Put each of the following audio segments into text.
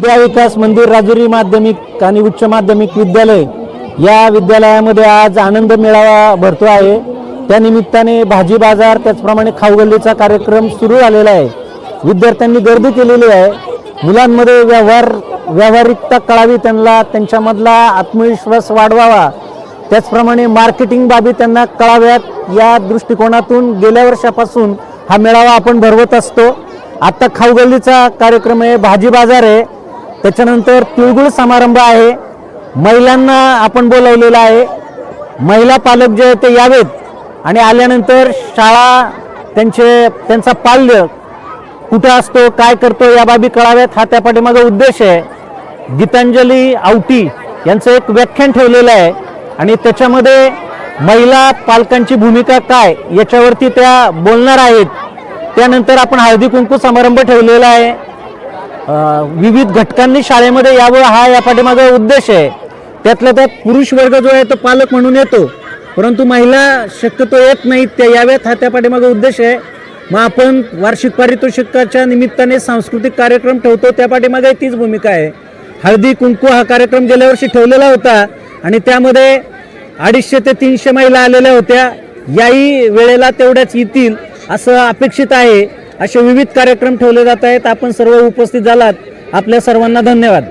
विद्याविकास मंदिर राजुरी माध्यमिक आणि उच्च माध्यमिक विद्यालय या विद्यालयामध्ये आज आनंद मेळावा भरतो आहे। त्या निमित्ताने भाजी बाजार त्याचप्रमाणे खाऊगल्लीचा कार्यक्रम सुरू झालेला आहे। विद्यार्थ्यांनी गर्दी केलेली आहे। मुलांमध्ये व्यावहारिकता कळावी, त्यांना त्यांच्यामधला आत्मविश्वास वाढवावा, त्याचप्रमाणे मार्केटिंग बाबी त्यांना कळाव्यात या दृष्टिकोनातून गेल्या वर्षापासून हा मेळावा आपण भरवत असतो। आता खाऊगल्लीचा कार्यक्रम आहे, भाजी बाजार आहे, त्याच्यानंतर तिळगुळ समारंभ आहे। महिलांना आपण बोलावलेलं आहे। महिला पालक जे ते यावेत आणि आल्यानंतर शाळा त्यांचा पाल्य कुठे असतो, काय करतो या बाबी कळाव्यात, हा त्या पाठीमागे उद्देश आहे। गीतांजली आवटी यांचं एक व्याख्यान ठेवलेलं आहे आणि त्याच्यामध्ये महिला पालकांची भूमिका काय याच्यावरती त्या बोलणार आहेत। त्यानंतर आपण हळदी कुंकू समारंभ ठेवलेला आहे। विविध घटकांनी शाळेमध्ये यावं हा या पाठीमागे उद्देश आहे। त्यातल्या त्यात पुरुष वर्ग जो आहे तो पालक म्हणून येतो, परंतु महिला शक्यतो येत नाहीत, त्या याव्यात हा त्या पाठीमागे उद्देश आहे। मग आपण वार्षिक पारितोषिकाच्या निमित्ताने सांस्कृतिक कार्यक्रम ठेवतो, त्या पाठीमागे तीच भूमिका आहे। हळदी कुंकू हा कार्यक्रम गेल्या वर्षी ठेवलेला होता आणि त्यामध्ये 250 ते 300 महिला आलेल्या होत्या। याही वेळेला तेवढ्याच येतील असं अपेक्षित आहे। असे विविध कार्यक्रम ठेवले जात आहेत। आपण सर्व उपस्थित झालात, आपल्या सर्वांना धन्यवाद।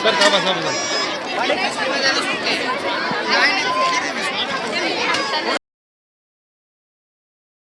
सर